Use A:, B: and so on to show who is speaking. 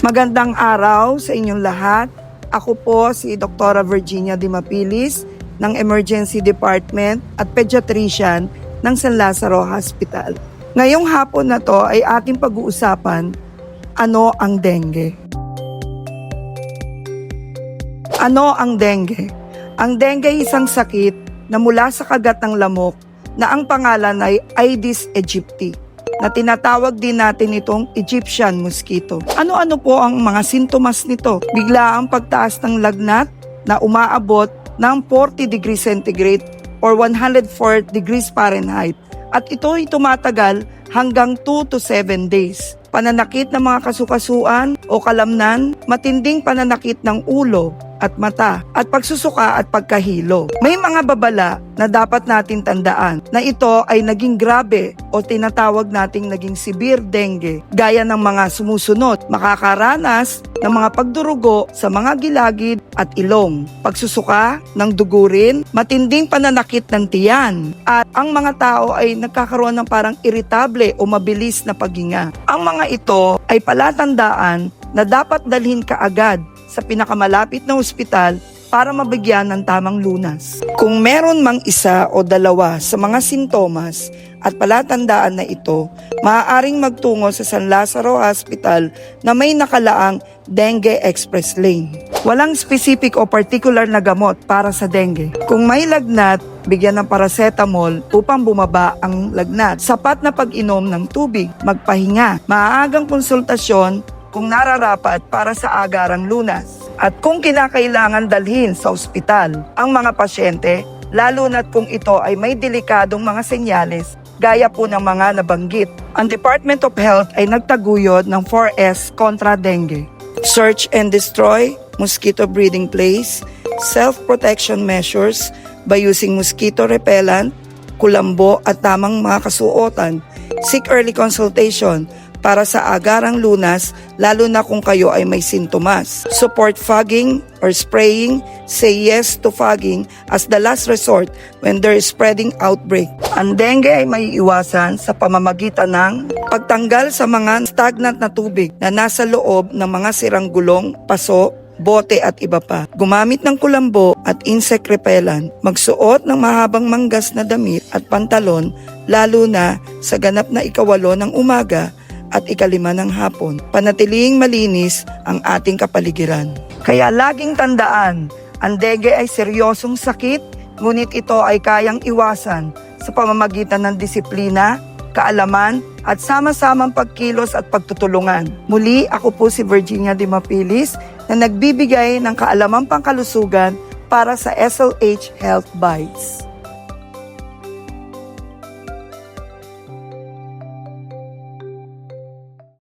A: Magandang araw sa inyong lahat. Ako po si Dr. Virginia D. Mapilis ng Emergency Department at Pediatrician ng San Lazaro Hospital. Ngayong hapon na to ay ating pag-uusapan, ano ang dengue? Ano ang dengue? Ang dengue ay isang sakit na mula sa kagat ng lamok na ang pangalan ay Aedes aegypti, na tinatawag din natin itong Egyptian mosquito. Ano-ano po ang mga sintomas nito? Bigla ang pagtaas ng lagnat na umaabot ng 40 degrees centigrade or 104 degrees Fahrenheit. At ito ay tumatagal hanggang 2 to 7 days. Pananakit ng mga kasukasuan o kalamnan, matinding pananakit ng ulo at mata, at pagsusuka at pagkahilo. May mga babala na dapat natin tandaan na ito ay naging grabe o tinatawag nating naging severe dengue, gaya ng mga sumusunod: makakaranas ng mga pagdurugo sa mga gilagid at ilong, pagsusuka ng dugurin, matinding pananakit ng tiyan, at ang mga tao ay nagkakaroon ng parang irritable o mabilis na paghinga. Ang mga ito ay palatandaan na dapat dalhin kaagad sa pinakamalapit na ospital para mabigyan ng tamang lunas. Kung meron mang isa o dalawa sa mga sintomas at palatandaan na ito, maaaring magtungo sa San Lazaro Hospital na may nakalaang Dengue Express Lane. Walang specific o particular na gamot para sa dengue. Kung may lagnat, bigyan ng paracetamol upang bumaba ang lagnat. Sapat na pag-inom ng tubig, magpahinga, maagang konsultasyon kung nararapat para sa agarang lunas. At kung kinakailangan dalhin sa ospital ang mga pasyente, lalo na't kung ito ay may delikadong mga senyales gaya po ng mga nabanggit. Ang Department of Health ay nagtaguyod ng 4S kontra dengue: search and destroy, mosquito breeding place, self-protection measures by using mosquito repellent, kulambo at tamang mga kasuotan, seek early consultation para sa agarang lunas, lalo na kung kayo ay may sintomas. Support fogging or spraying. Say yes to fogging as the last resort when there is spreading outbreak. Ang dengue ay may iwasan sa pamamagitan ng pagtanggal sa mga stagnant na tubig na nasa loob ng mga sirang gulong, paso, bote at iba pa. Gumamit ng kulambo at insect repellent. Magsuot ng mahabang manggas na damit at pantalon, lalo na sa ganap na ikawalo ng umaga at ikalima ng hapon. Panatiling malinis ang ating kapaligiran. Kaya laging tandaan, ang dengue ay seryosong sakit, ngunit ito ay kayang iwasan sa pamamagitan ng disiplina, kaalaman, at sama-samang pagkilos at pagtutulungan. Muli, ako po si Virginia D. Mapilis na nagbibigay ng kaalamang pangkalusugan para sa SLH Health Bites.